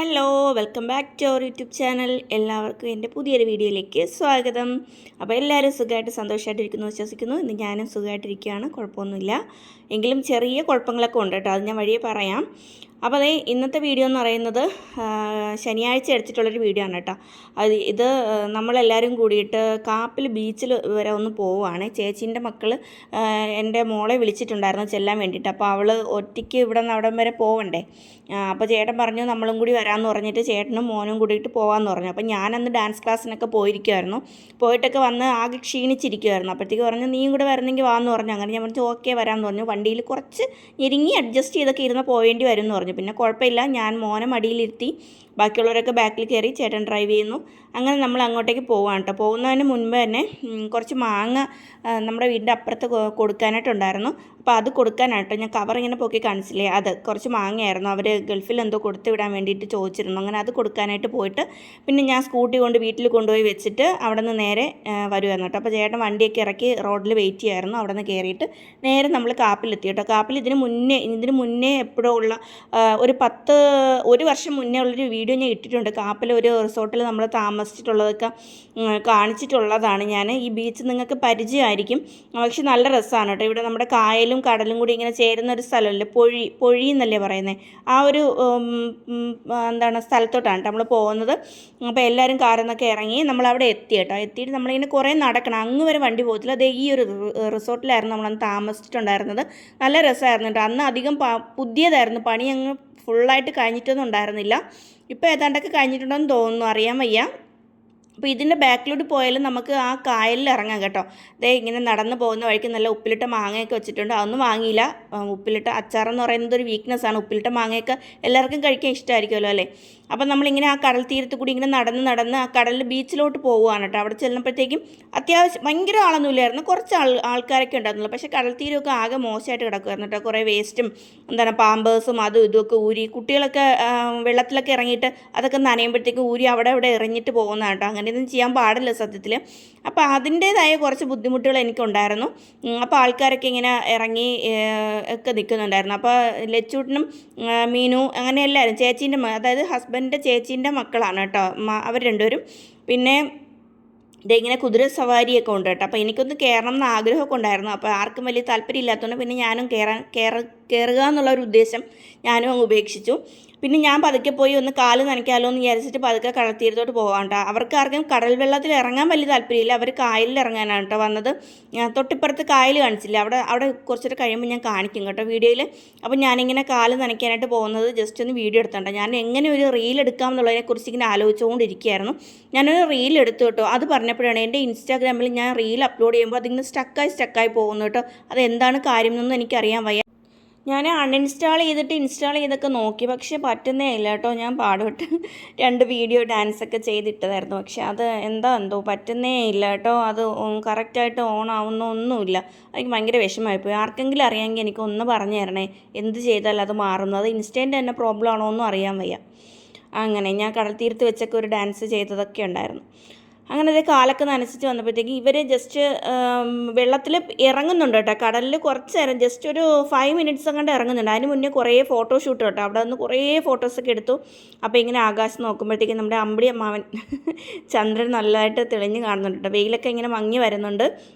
Hello welcome back to our YouTube channel. എല്ലാവർക്കും എൻ്റെ പുതിയൊരു വീഡിയോയിലേക്ക് സ്വാഗതം. അപ്പോൾ എല്ലാവരും സുഖമായിട്ട് സന്തോഷമായിട്ടിരിക്കുന്നു വിശ്വസിക്കുന്നു. ഇന്ന് ഞാനും സുഖമായിട്ടിരിക്കുകയാണ്, കുഴപ്പമൊന്നുമില്ല. എങ്കിലും ചെറിയ കുഴപ്പങ്ങളൊക്കെ ഉണ്ട് കേട്ടോ, അത് ഞാൻ വഴിയെ പറയാം. അപ്പോൾ അതേ ഇന്നത്തെ വീഡിയോ എന്ന് പറയുന്നത് ശനിയാഴ്ച എടുത്തിട്ടുള്ളൊരു വീഡിയോ ആണ് കേട്ടോ. ഇത് നമ്മളെല്ലാവരും കൂടിയിട്ട് കാപ്പിൽ ബീച്ചിൽ വരെ ഒന്ന് പോവുകയാണ്. ചേച്ചീൻ്റെ മക്കൾ എൻ്റെ മോളെ വിളിച്ചിട്ടുണ്ടായിരുന്നു ചെല്ലാൻ വേണ്ടിയിട്ട്. അപ്പോൾ അവൾ ഒറ്റയ്ക്ക് ഇവിടെ നിന്ന് അവിടം വരെ പോവണ്ടേ. അപ്പോൾ ചേട്ടൻ പറഞ്ഞു നമ്മളും കൂടി വരാമെന്ന് പറഞ്ഞിട്ട് ചേട്ടനും മോനും കൂടിയിട്ട് പോകാമെന്ന് പറഞ്ഞു. അപ്പോൾ ഞാനന്ന് ഡാൻസ് ക്ലാസ്സിനൊക്കെ പോയിരിക്കുമായിരുന്നു. പോയിട്ടൊക്കെ വന്ന് ആകെ ക്ഷീണിച്ചിരിക്കുമായിരുന്നു. അപ്പോഴത്തേക്ക് പറഞ്ഞു നീയും കൂടെ വരുന്നെങ്കിൽ വാമെന്ന് പറഞ്ഞു. അങ്ങനെ ഞാൻ പറഞ്ഞു ഓക്കെ വരാമെന്ന് പറഞ്ഞു. വണ്ടിയിൽ കുറച്ച് ഞെരുങ്ങി അഡ്ജസ്റ്റ് ചെയ്തൊക്കെ ഇരുന്ന് പോവേണ്ടി വരും എന്ന് പറഞ്ഞു. പിന്നെ കുഴപ്പമില്ല, ഞാൻ മോനെ മടിയിലിരുത്തി, ബാക്കിയുള്ളവരൊക്കെ ബാക്കിൽ കയറി, ചേട്ടൻ ഡ്രൈവ് ചെയ്യുന്നു. അങ്ങനെ നമ്മൾ അങ്ങോട്ടേക്ക് പോവാണ് കേട്ടോ. പോകുന്നതിന് മുൻപ് തന്നെ കുറച്ച് മാങ്ങ നമ്മുടെ വീടിൻ്റെ അപ്പുറത്ത് കൊടുക്കാനായിട്ടുണ്ടായിരുന്നു. അപ്പോൾ അത് കൊടുക്കാനായിട്ടോ ഞാൻ കവർ ഇങ്ങനെ പൊക്കി കാണിച്ചില്ലേ, അത് കുറച്ച് മാങ്ങയായിരുന്നു. അവർ ഗൾഫിൽ എന്തോ കൊടുത്തു വിടാൻ വേണ്ടിയിട്ട് ചോദിച്ചിരുന്നു. അങ്ങനെ അത് കൊടുക്കാനായിട്ട് പോയിട്ട് പിന്നെ ഞാൻ സ്കൂട്ടി കൊണ്ട് വീട്ടിൽ കൊണ്ടുപോയി വെച്ചിട്ട് അവിടെ നിന്ന് നേരെ വരുമായിരുന്നു കേട്ടോ. അപ്പോൾ ചേട്ടൻ വണ്ടിയൊക്കെ ഇറക്കി റോഡിൽ വെയിറ്റ് ചെയ്യുമായിരുന്നു. അവിടെ നിന്ന് കയറിയിട്ട് നേരെ നമ്മൾ കാപ്പിലെത്തി കേട്ടോ. കാപ്പിൽ ഇതിന് മുന്നേ എപ്പോഴോ ഉള്ള ഒരു വർഷം മുന്നേ ഉള്ളൊരു വീഡിയോ ഞാൻ ഇട്ടിട്ടുണ്ട്. കാപ്പിൽ ഒരു റിസോർട്ടിൽ നമ്മൾ താമസിച്ചിട്ടുള്ളതൊക്കെ കാണിച്ചിട്ടുള്ളതാണ് ഞാൻ. ഈ ബീച്ച് നിങ്ങൾക്ക് പരിചയമായിരിക്കും, പക്ഷെ നല്ല രസമാണ് കേട്ടോ. ഇവിടെ നമ്മുടെ കായലും കടലും കൂടി ഇങ്ങനെ ചേരുന്ന ഒരു സ്ഥലമല്ലേ, പൊഴി എന്നല്ലേ പറയുന്നത്, ആ ഒരു സ്ഥലത്തോട്ടാണ് നമ്മൾ പോകുന്നത്. അപ്പോൾ എല്ലാവരും കാറിൽ നിന്നൊക്കെ ഇറങ്ങി നമ്മളവിടെ എത്തി കേട്ടോ. എത്തിയിട്ട് നമ്മളിങ്ങനെ കുറേ നടക്കണം, അങ്ങ് വരെ വണ്ടി പോകത്തില്ല. അതേ ഈ ഒരു റിസോർട്ടിലായിരുന്നു നമ്മളന്ന് താമസിച്ചിട്ടുണ്ടായിരുന്നത്. നല്ല രസമായിരുന്നു കേട്ടോ. അന്ന് അധികം പുതിയതായിരുന്നു, പണി അങ്ങ് ഫുള്ളായിട്ട് കഴിഞ്ഞിട്ടൊന്നും ഉണ്ടായിരുന്നില്ല. ഇപ്പോൾ ഏതാണ്ടൊക്കെ കഴിഞ്ഞിട്ടുണ്ടോയെന്ന് തോന്നുന്നു, അറിയാൻ വയ്യ. അപ്പോൾ ഇതിൻ്റെ ബാക്കിലോട്ട് പോയാലും നമുക്ക് ആ കായലിൽ ഇറങ്ങാം കേട്ടോ. അതേ ഇങ്ങനെ നടന്ന് പോകുന്ന വഴിക്ക് നല്ല ഉപ്പിലിട്ട മാങ്ങയൊക്കെ വെച്ചിട്ടുണ്ട്. അതൊന്നും വാങ്ങിയില്ല. ഉപ്പിലിട്ട അച്ചാറെന്ന് പറയുന്നത് ഒരു വീക്ക്നെസ്സാണ്. ഉപ്പിലിട്ട മാങ്ങയൊക്കെ എല്ലാവർക്കും കഴിക്കാൻ ഇഷ്ടമായിരിക്കുമല്ലോ അല്ലേ. അപ്പം നമ്മളിങ്ങനെ ആ കടൽ തീരത്ത് കൂടി ഇങ്ങനെ നടന്ന് ആ കടലിൽ ബീച്ചിലോട്ട് പോവുകയാണ് കേട്ടോ. അവിടെ ചെല്ലുമ്പോഴത്തേക്കും അത്യാവശ്യം ഭയങ്കര ആളൊന്നും ഇല്ലായിരുന്നു, കുറച്ച് ആൾക്കാരൊക്കെ ഉണ്ടായിരുന്നുള്ളൂ. പക്ഷേ കടൽ തീരമൊക്കെ ആകെ മോശമായിട്ട് കിടക്കുമായിരുന്നു കേട്ടോ. കുറേ വേസ്റ്റും പാമ്പേഴ്സും അതും ഇതുമൊക്കെ ഊരി, കുട്ടികളൊക്കെ വെള്ളത്തിലൊക്കെ ഇറങ്ങിയിട്ട് അതൊക്കെ നനയുമ്പോഴത്തേക്കും ഊരി അവിടെ എറിഞ്ഞിട്ട് പോകുന്നതാണ് കേട്ടോ. അങ്ങനെയൊന്നും ചെയ്യാൻ പാടില്ല സത്യത്തിൽ. അപ്പോൾ അതിൻ്റേതായ കുറച്ച് ബുദ്ധിമുട്ടുകൾ എനിക്കുണ്ടായിരുന്നു. അപ്പോൾ ആൾക്കാരൊക്കെ ഇങ്ങനെ ഇറങ്ങി ഒക്കെ നിൽക്കുന്നുണ്ടായിരുന്നു. അപ്പോൾ ലച്ചൂട്ടനും മീനു അങ്ങനെ എല്ലാവരും ചേച്ചീൻ്റെ അതായത് ഹസ്ബൻഡിൻ്റെ ചേച്ചീൻ്റെ മക്കളാണ് കേട്ടോ അവർ രണ്ടുപേരും. പിന്നെ ഇങ്ങനെ കുതിര സവാരിയൊക്കെ ഉണ്ട് കേട്ടോ. അപ്പോൾ എനിക്കൊന്ന് കയറണം എന്ന് ആഗ്രഹമൊക്കെ ഉണ്ടായിരുന്നു. അപ്പോൾ ആർക്കും വലിയ താല്പര്യം ഇല്ലാത്തതുകൊണ്ട് പിന്നെ ഞാനും കയറുക എന്നുള്ളൊരു ഉദ്ദേശം ഞാനും അങ്ങ് ഉപേക്ഷിച്ചു. പിന്നെ ഞാൻ പതുക്കെ പോയി ഒന്ന് കാല് നനയ്ക്കാമല്ലോ എന്ന് വിചാരിച്ചിട്ട് പതുക്കെ കടൽത്തീരത്തോട്ട് പോകാം. അവർക്ക് ആർക്കും കടൽ വെള്ളത്തിൽ ഇറങ്ങാൻ വലിയ താല്പര്യമില്ല. അവർ കായലിൽ ഇറങ്ങാനാണ് കേട്ടോ വന്നത്. തൊട്ടിപ്പുറത്ത് കായൽ കാണിച്ചില്ല, അവിടെ കുറച്ചൊരു കഴിയുമ്പോൾ ഞാൻ കാണിക്കും കേട്ടോ വീഡിയോയിൽ. അപ്പോൾ ഞാനിങ്ങനെ കാല് നനയ്ക്കാനായിട്ട് പോകുന്നത് ജസ്റ്റ് ഒന്ന് വീഡിയോ എടുത്തോണ്ടോ. ഞാൻ എങ്ങനെ ഒരു റീൽ എടുക്കാം എന്നുള്ളതിനെക്കുറിച്ച് ഇങ്ങനെ ആലോചിച്ചുകൊണ്ടിരിക്കുകയായിരുന്നു. ഞാനൊരു റീൽ എടുത്തു കേട്ടോ. അത് പറഞ്ഞപ്പോഴാണ് എൻ്റെ ഇൻസ്റ്റാഗ്രാമിൽ ഞാൻ റീൽ അപ്ലോഡ് ചെയ്യുമ്പോൾ അതിങ്ങനെ സ്റ്റക്കായി പോകുന്നു കേട്ടോ. അതെന്താണ് കാര്യം എന്നൊന്നും എനിക്കറിയാൻ വയ്യ. ഞാൻ അൺഇൻസ്റ്റാൾ ചെയ്തൊക്കെ നോക്കി, പക്ഷേ പറ്റുന്നേ ഇല്ല കേട്ടോ. ഞാൻ പാടുപെട്ട് 2 വീഡിയോ ഡാൻസൊക്കെ ചെയ്തിട്ടതായിരുന്നു, പക്ഷേ അത് എന്തോ പറ്റുന്നേ ഇല്ല കേട്ടോ. അത് കറക്റ്റായിട്ട് ഓൺ ആവുന്നൊന്നുമില്ല. എനിക്ക് ഭയങ്കര വിഷമമായിപ്പോയി. ആർക്കെങ്കിലും അറിയാമെങ്കിൽ എനിക്കൊന്ന് പറഞ്ഞു തരണേ, എന്ത് ചെയ്താൽ അത് മാറുന്നു. അത് ഇൻസ്റ്റൻ്റ് തന്നെ പ്രോബ്ലം ആണോ ഒന്നും അറിയാൻ വയ്യ. അങ്ങനെ ഞാൻ കടൽ തീരത്ത് വെച്ചൊക്കെ ഒരു ഡാൻസ് ചെയ്തതൊക്കെ ഉണ്ടായിരുന്നു. അങ്ങനെ അത് കാലൊക്കെ നനച്ചിട്ട് വന്നപ്പോഴത്തേക്ക് ഇവർ ജസ്റ്റ് വെള്ളത്തിൽ ഇറങ്ങുന്നുണ്ട് കേട്ടോ. കടലിൽ കുറച്ച് നേരം ജസ്റ്റ് ഒരു 5 മിനിറ്റ്സ് അങ്ങോട്ട് ഇറങ്ങുന്നുണ്ട്. അതിന് മുന്നേ കുറേ ഫോട്ടോഷൂട്ട് കേട്ടോ. അവിടെ നിന്ന് കുറേ ഫോട്ടോസൊക്കെ എടുത്തു. അപ്പോൾ ഇങ്ങനെ ആകാശം നോക്കുമ്പോഴത്തേക്കും നമ്മുടെ അമ്പിളി അമ്മാവൻ ചന്ദ്രൻ നല്ലതായിട്ട് തെളിഞ്ഞ് കാണുന്നുണ്ട് കേട്ടോ. വെയിലൊക്കെ ഇങ്ങനെ മങ്ങി വരുന്നുണ്ട്,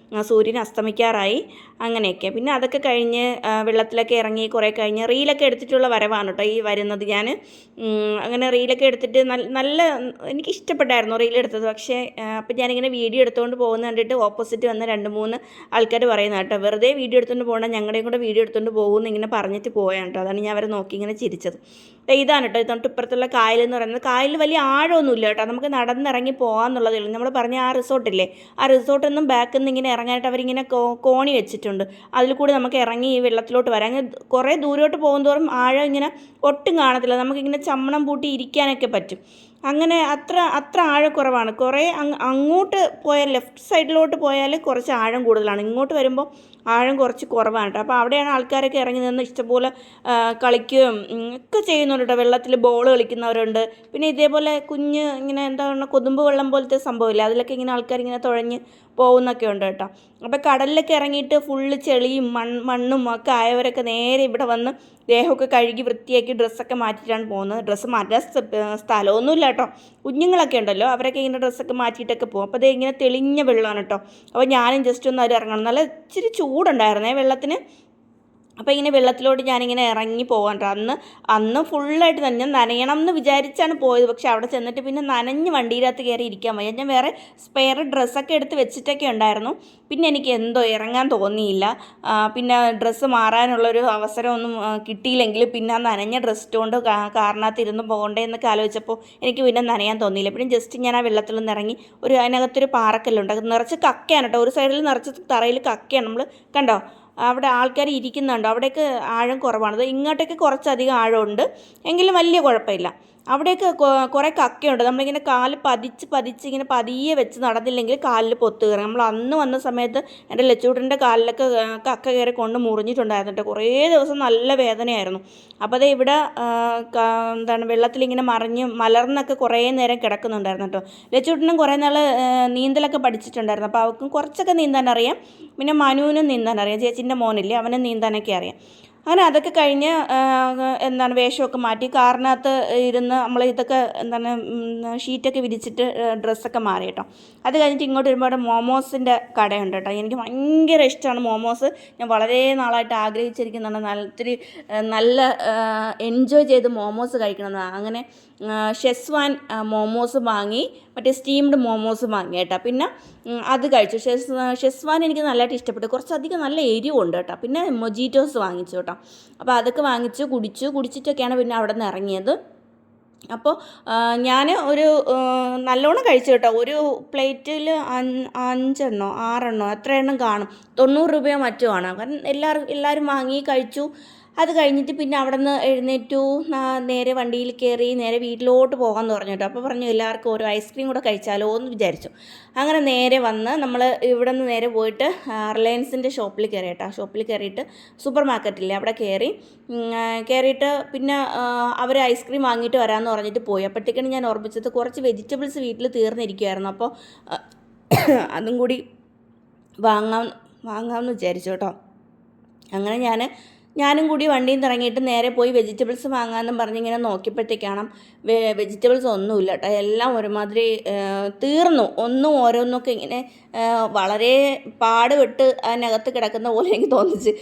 സൂര്യൻ അസ്തമിക്കാറായി. അങ്ങനെയൊക്കെ പിന്നെ അതൊക്കെ കഴിഞ്ഞ് വെള്ളത്തിലൊക്കെ ഇറങ്ങി കുറേ കഴിഞ്ഞ് റീലൊക്കെ എടുത്തിട്ടുള്ള വരവാണ് കേട്ടോ ഈ വരുന്നത്. ഞാൻ അങ്ങനെ റീലൊക്കെ എടുത്തിട്ട് നല്ല എനിക്കിഷ്ടപ്പെട്ടായിരുന്നു റീൽ എടുത്തത്. പക്ഷേ അപ്പം ഞാനിങ്ങനെ വീഡിയോ എടുത്തുകൊണ്ട് പോകുന്ന കണ്ടിട്ട് ഓപ്പോസിറ്റ് വന്ന 2-3 ആൾക്കാർ പറയുന്നത് കേട്ടോ, വെറുതെ വീഡിയോ എടുത്തുകൊണ്ട് പോകണം, ഞങ്ങളുടെയും കൂടെ വീഡിയോ എടുത്തുകൊണ്ട് പോകുമെന്ന് ഇങ്ങനെ പറഞ്ഞിട്ട് പോയാണ് കേട്ടോ. അതാണ് ഞാൻ അവരെ നോക്കി ഇങ്ങനെ ചിരിച്ചത്. ഇതാണ് കേട്ടോ ഇതുകൊണ്ട് ഇപ്പുറത്തുള്ള കായലെന്ന് പറയുന്നത്. കായലിൽ വലിയ ആഴമൊന്നുമില്ല കേട്ടോ, നമുക്ക് നടന്നിറങ്ങി പോകാമെന്നുള്ളതേ ഉള്ളൂ. നമ്മൾ പറഞ്ഞ ആ റിസോർട്ടില്ലേ, ആ റിസോർട്ടിൽ നിന്നും ബാക്കിൽ നിന്ന് ഇങ്ങനെ ഇറങ്ങാനായിട്ട് അവരിങ്ങനെ കോണി വെച്ചിട്ടുണ്ട്. അതിൽ കൂടി നമുക്ക് ഇറങ്ങി ഈ വെള്ളത്തിലോട്ട് വരാം. അങ്ങനെ കുറേ ദൂരോട്ട് പോകുന്തോറും ആഴം ഇങ്ങനെ ഒട്ടും കാണത്തില്ല, നമുക്കിങ്ങനെ ചമ്മണം പൂട്ടി ഇരിക്കാനൊക്കെ പറ്റും. അങ്ങനെ അത്ര ആഴക്കുറവാണ്. കുറേ അങ്ങോട്ട് പോയാൽ ലെഫ്റ്റ് സൈഡിലോട്ട് പോയാൽ കുറച്ച് ആഴം കൂടുതലാണ്. ഇങ്ങോട്ട് വരുമ്പോൾ ആഴം കുറച്ച് കുറവാണ് കേട്ടോ. അപ്പോൾ അവിടെയാണ് ആൾക്കാരൊക്കെ ഇറങ്ങി നിന്ന് ഇഷ്ടംപോലെ കളിക്കുകയും ഒക്കെ ചെയ്യുന്നുണ്ട് കേട്ടോ. വെള്ളത്തിൽ ബോൾ കളിക്കുന്നവരുണ്ട്. പിന്നെ ഇതേപോലെ കുഞ്ഞ് ഇങ്ങനെ എന്താ പറയുക കൊതുമ്പ് വെള്ളം പോലത്തെ സംഭവമില്ല, അതിലൊക്കെ ഇങ്ങനെ ആൾക്കാരിങ്ങനെ തുഴഞ്ഞ് പോകുന്നൊക്കെ ഉണ്ട് കേട്ടോ. അപ്പോൾ കടലിലൊക്കെ ഇറങ്ങിയിട്ട് ഫുള്ള് ചെളിയും മണ്ണും ഒക്കെ ആയവരൊക്കെ നേരെ ഇവിടെ വന്ന് ദേഹമൊക്കെ കഴുകി വൃത്തിയാക്കി ഡ്രസ്സൊക്കെ മാറ്റിയിട്ടാണ് പോകുന്നത്. ഡ്രസ്സ് മാറ്റാൻ സ്ഥലമൊന്നുമില്ല കേട്ടോ. കുഞ്ഞുങ്ങളൊക്കെ ഉണ്ടല്ലോ, അവരൊക്കെ ഇങ്ങനെ ഡ്രസ്സൊക്കെ മാറ്റിയിട്ടൊക്കെ പോകും. അപ്പോൾ അതേ ഇങ്ങനെ തെളിഞ്ഞ വെള്ളമാണ് കേട്ടോ. അപ്പോൾ ഞാനും ജസ്റ്റ് ഒന്ന് അതിൽ ഇറങ്ങണം. നല്ല ഇച്ചിരി ചൂടുണ്ടായിരുന്നേ വെള്ളത്തിന്. അപ്പോൾ ഇങ്ങനെ വെള്ളത്തിലോട്ട് ഞാനിങ്ങനെ ഇറങ്ങി പോകാൻ അന്ന് ഫുള്ളായിട്ട് തന്നെ ഞാൻ നനയണം എന്ന് വിചാരിച്ചാണ് പോയത്. പക്ഷെ അവിടെ ചെന്നിട്ട് പിന്നെ നനഞ്ഞ് വണ്ടിയിനകത്ത് കയറി ഇരിക്കാൻ വയ്യ. ഞാൻ വേറെ സ്പെയർ ഡ്രസ്സൊക്കെ എടുത്ത് വെച്ചിട്ടൊക്കെ ഉണ്ടായിരുന്നു. പിന്നെ എനിക്ക് എന്തോ ഇറങ്ങാൻ തോന്നിയില്ല. പിന്നെ ഡ്രസ്സ് മാറാനുള്ളൊരു അവസരമൊന്നും കിട്ടിയില്ലെങ്കിൽ പിന്നെ ആ നനഞ്ഞ ഡ്രസ്സ് കൊണ്ട് കാറിനകത്ത് ഇരുന്ന് പോകണ്ടേ എന്നൊക്കെ ആലോചിച്ചപ്പോൾ എനിക്ക് പിന്നെ നനയാൻ തോന്നിയില്ല. പിന്നെ ജസ്റ്റ് ഞാൻ ആ വെള്ളത്തിൽ നിന്ന് ഇറങ്ങി അതിനകത്തൊരു പാറക്കല്ലുണ്ട്, അത് നിറച്ച് കക്കയാണ് കേട്ടോ. ഒരു സൈഡിൽ നിറച്ച് തറയിൽ കക്കയാണ്. നമ്മൾ കണ്ടോ അവിടെ ആൾക്കാർ ഇരിക്കുന്നുണ്ട്. അവിടെയൊക്കെ ആഴം കുറവാണ്. അത് ഇങ്ങോട്ടേക്ക് കുറച്ചധികം ആഴമുണ്ട്, എങ്കിലും വലിയ കുഴപ്പമില്ല. അവിടെയൊക്കെ കുറേ കക്കയുണ്ട്. നമ്മളിങ്ങനെ കാല് പതിച്ച് ഇങ്ങനെ പതിയെ വെച്ച് നടന്നില്ലെങ്കിൽ കാലിൽ പൊത്ത് കയറും. നമ്മൾ അന്ന് വന്ന സമയത്ത് എൻ്റെ ലച്ചൂട്ടൻ്റെ കാലിലൊക്കെ കക്ക കയറി കൊണ്ട് മുറിഞ്ഞിട്ടുണ്ടായിരുന്നു കേട്ടോ. കുറേ ദിവസം നല്ല വേദനയായിരുന്നു. അപ്പോൾ അത് ഇവിടെ വെള്ളത്തിലിങ്ങനെ മലർന്നൊക്കെ കുറേ നേരം കിടക്കുന്നുണ്ടായിരുന്നു കേട്ടോ. ലച്ചൂട്ടനും കുറേ നാൾ നീന്തലൊക്കെ പഠിച്ചിട്ടുണ്ടായിരുന്നു. അപ്പോൾ അവൾക്കും കുറച്ചൊക്കെ നീന്താൻ അറിയാം. പിന്നെ മനുവിനും നീന്താൻ അറിയാം, ചേച്ചീൻ്റെ മോനില്ലേ, അവനും നീന്താനൊക്കെ അറിയാം. അങ്ങനെ അതൊക്കെ കഴിഞ്ഞ് വേഷമൊക്കെ മാറ്റി കാറിനകത്ത് ഇരുന്ന് നമ്മൾ ഇതൊക്കെ ഷീറ്റൊക്കെ വിരിച്ചിട്ട് ഡ്രസ്സൊക്കെ മാറി കേട്ടോ. അത് കഴിഞ്ഞിട്ട് ഇങ്ങോട്ട് വരുമ്പോൾ മോമോസിൻ്റെ കടയുണ്ട് കേട്ടോ. എനിക്ക് ഭയങ്കര ഇഷ്ടമാണ് മോമോസ്. ഞാൻ വളരെ നാളായിട്ട് ആഗ്രഹിച്ചിരിക്കുന്നുണ്ട് ഒത്തിരി നല്ല എൻജോയ് ചെയ്ത് മോമോസ് കഴിക്കണമെന്നാണ്. അങ്ങനെ ഷെസ്വാൻ മോമോസ് വാങ്ങി, മറ്റേ സ്റ്റീംഡ് മോമോസ് വാങ്ങി കേട്ടോ. പിന്നെ അത് കഴിച്ചു. ഷെസ്വാൻ എനിക്ക് നല്ലതായിട്ട് ഇഷ്ടപ്പെട്ടു. കുറച്ചധികം നല്ല എരിവുണ്ട് കേട്ടോ. പിന്നെ മൊജീറ്റോസ് വാങ്ങിച്ചു കേട്ടോ. അപ്പോൾ അതൊക്കെ വാങ്ങിച്ച് കുടിച്ചിട്ടൊക്കെയാണ് പിന്നെ അവിടെ നിന്ന് ഇറങ്ങിയത്. അപ്പോൾ ഞാൻ ഒരു നല്ലോണം കഴിച്ചു കേട്ടോ. ഒരു പ്ലേറ്റിൽ 5 6 എത്ര എണ്ണം കാണും, 90 രൂപയോ മറ്റോ ആണ്. കാരണം എല്ലാവരും വാങ്ങി കഴിച്ചു. അത് കഴിഞ്ഞിട്ട് പിന്നെ അവിടെ നിന്ന് എഴുന്നേറ്റു, നേരെ വണ്ടിയിൽ കയറി നേരെ വീട്ടിലോട്ട് പോകാമെന്ന് പറഞ്ഞു കേട്ടോ. അപ്പോൾ പറഞ്ഞു എല്ലാവർക്കും ഓരോ ഐസ്ക്രീം കൂടെ കഴിച്ചാലോ എന്ന് വിചാരിച്ചു. അങ്ങനെ നേരെ വന്ന് നമ്മൾ ഇവിടെ നിന്ന് നേരെ പോയിട്ട് റിലയൻസിൻ്റെ ഷോപ്പിൽ കയറി കേട്ടോ. ഷോപ്പിൽ കയറിയിട്ട് സൂപ്പർ മാർക്കറ്റില്ലേ അവിടെ കയറിയിട്ട് പിന്നെ അവർ ഐസ്ക്രീം വാങ്ങിയിട്ട് വരാമെന്ന് പറഞ്ഞിട്ട് പോയി. അപ്പോഴത്തേക്കാണ് ഞാൻ ഓർമ്മിച്ചത് കുറച്ച് വെജിറ്റബിൾസ് വീട്ടിൽ തീർന്നിരിക്കുമായിരുന്നു. അപ്പോൾ അതും കൂടി വാങ്ങാമെന്ന് വിചാരിച്ചു കേട്ടോ. അങ്ങനെ ഞാനും കൂടി വണ്ടിയിൽ നിന്ന് ഇറങ്ങിയിട്ട് നേരെ പോയി വെജിറ്റബിൾസ് വാങ്ങാമെന്നും പറഞ്ഞിങ്ങനെ നോക്കിയപ്പോഴത്തേക്കാണ് വെജിറ്റബിൾസ് ഒന്നുമില്ല കേട്ടോ. എല്ലാം ഒരുമാതിരി തീർന്നു. ഓരോന്നൊക്കെ ഇങ്ങനെ വളരെ പാടുപെട്ട് അതിനകത്ത് കിടക്കുന്ന പോലെ എനിക്ക് തോന്നിച്ച്.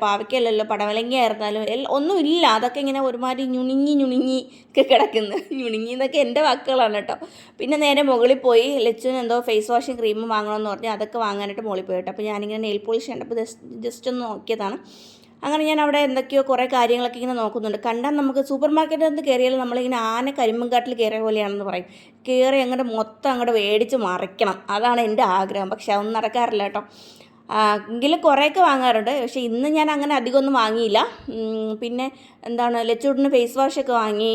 പാവയ്ക്കല്ലല്ലോ, പടവലങ്ങ ആയിരുന്നാലും ഒന്നുമില്ല. അതൊക്കെ ഇങ്ങനെ ഒരുമാതിരി ഞുണുങ്ങി ഒക്കെ കിടക്കുന്നു. ഞുണുങ്ങി എന്നൊക്കെ എൻ്റെ വാക്കുകളാണ് കേട്ടോ. പിന്നെ നേരെ മുകളിൽ പോയി ലച്ചുവിന് എന്തോ ഫേസ് വാഷും ക്രീമും വാങ്ങണമെന്ന് പറഞ്ഞാൽ അതൊക്കെ വാങ്ങാനായിട്ട് മുകളിൽ പോയി കേട്ടോ. അപ്പോൾ ഞാനിങ്ങനെ നെയിൽ പോളിഷ് കണ്ടപ്പോൾ ജസ്റ്റ് ഒന്ന് നോക്കിയതാണ്. അങ്ങനെ ഞാൻ അവിടെ എന്തൊക്കെയോ കുറേ കാര്യങ്ങളൊക്കെ ഇങ്ങനെ നോക്കുന്നുണ്ട്. കണ്ടാൽ നമുക്ക് സൂപ്പർ മാർക്കറ്റിൽ നിന്ന് കയറിയാൽ നമ്മളിങ്ങനെ ആന കരിമ്പൻകാട്ടിൽ കയറിയ പോലെയാണെന്ന് പറയും. കയറി മൊത്തം മേടിച്ച് മറിക്കണം, അതാണ് എൻ്റെ ആഗ്രഹം. പക്ഷെ അതൊന്നും നടക്കാറില്ല കേട്ടോ. എങ്കിലും കുറേയൊക്കെ വാങ്ങാറുണ്ട്. പക്ഷേ ഇന്ന് ഞാൻ അങ്ങനെ അധികമൊന്നും വാങ്ങിയില്ല. പിന്നെ ലച്ചൂട്ടിന് ഫേസ് വാഷൊക്കെ വാങ്ങി,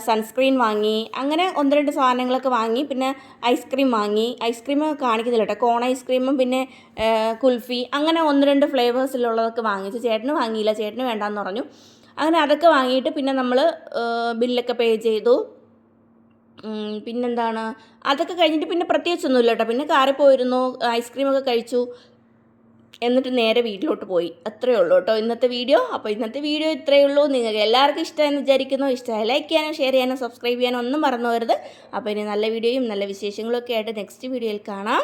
സൺസ്ക്രീൻ വാങ്ങി, അങ്ങനെ 1-2 സാധനങ്ങളൊക്കെ വാങ്ങി. പിന്നെ ഐസ്ക്രീം വാങ്ങി. ഐസ്ക്രീം കാണിക്കുന്നില്ല കേട്ടോ. കോൺ ഐസ്ക്രീമും പിന്നെ കുൽഫി, അങ്ങനെ 1-2 ഫ്ലേവേഴ്സിലുള്ളതൊക്കെ വാങ്ങിച്ചു. ചേട്ടന് വാങ്ങിയില്ല, ചേട്ടന് വേണ്ടാന്ന് പറഞ്ഞു. അങ്ങനെ അതൊക്കെ വാങ്ങിയിട്ട് പിന്നെ നമ്മൾ ബില്ലൊക്കെ പേ ചെയ്തു. അതൊക്കെ കഴിഞ്ഞിട്ട് പിന്നെ പ്രത്യേകിച്ചൊന്നുമില്ല കേട്ടോ. പിന്നെ കാറിൽ പോയിരുന്നു, ഐസ്ക്രീമൊക്കെ കഴിച്ചു, എന്നിട്ട് നേരെ വീട്ടിലോട്ട് പോയി. അത്രയേ ഉള്ളൂ കേട്ടോ ഇന്നത്തെ വീഡിയോ. അപ്പോൾ ഇന്നത്തെ വീഡിയോ ഇത്രയേ ഉള്ളൂ. നിങ്ങൾക്ക് എല്ലാവർക്കും ഇഷ്ടമായെന്ന് വിചാരിക്കുന്നു. ഇഷ്ടമായി ലൈക്ക് ചെയ്യാനും ഷെയർ ചെയ്യാനും സബ്സ്ക്രൈബ് ചെയ്യാനും ഒന്നും മറന്നു പോകരുത്. അപ്പോൾ ഇനി നല്ല വീഡിയോയും നല്ല വിശേഷങ്ങളൊക്കെ ആയിട്ട് നെക്സ്റ്റ് വീഡിയോയിൽ കാണാം.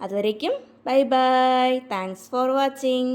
അതുവരേക്കും bye bye. Thanks for watching.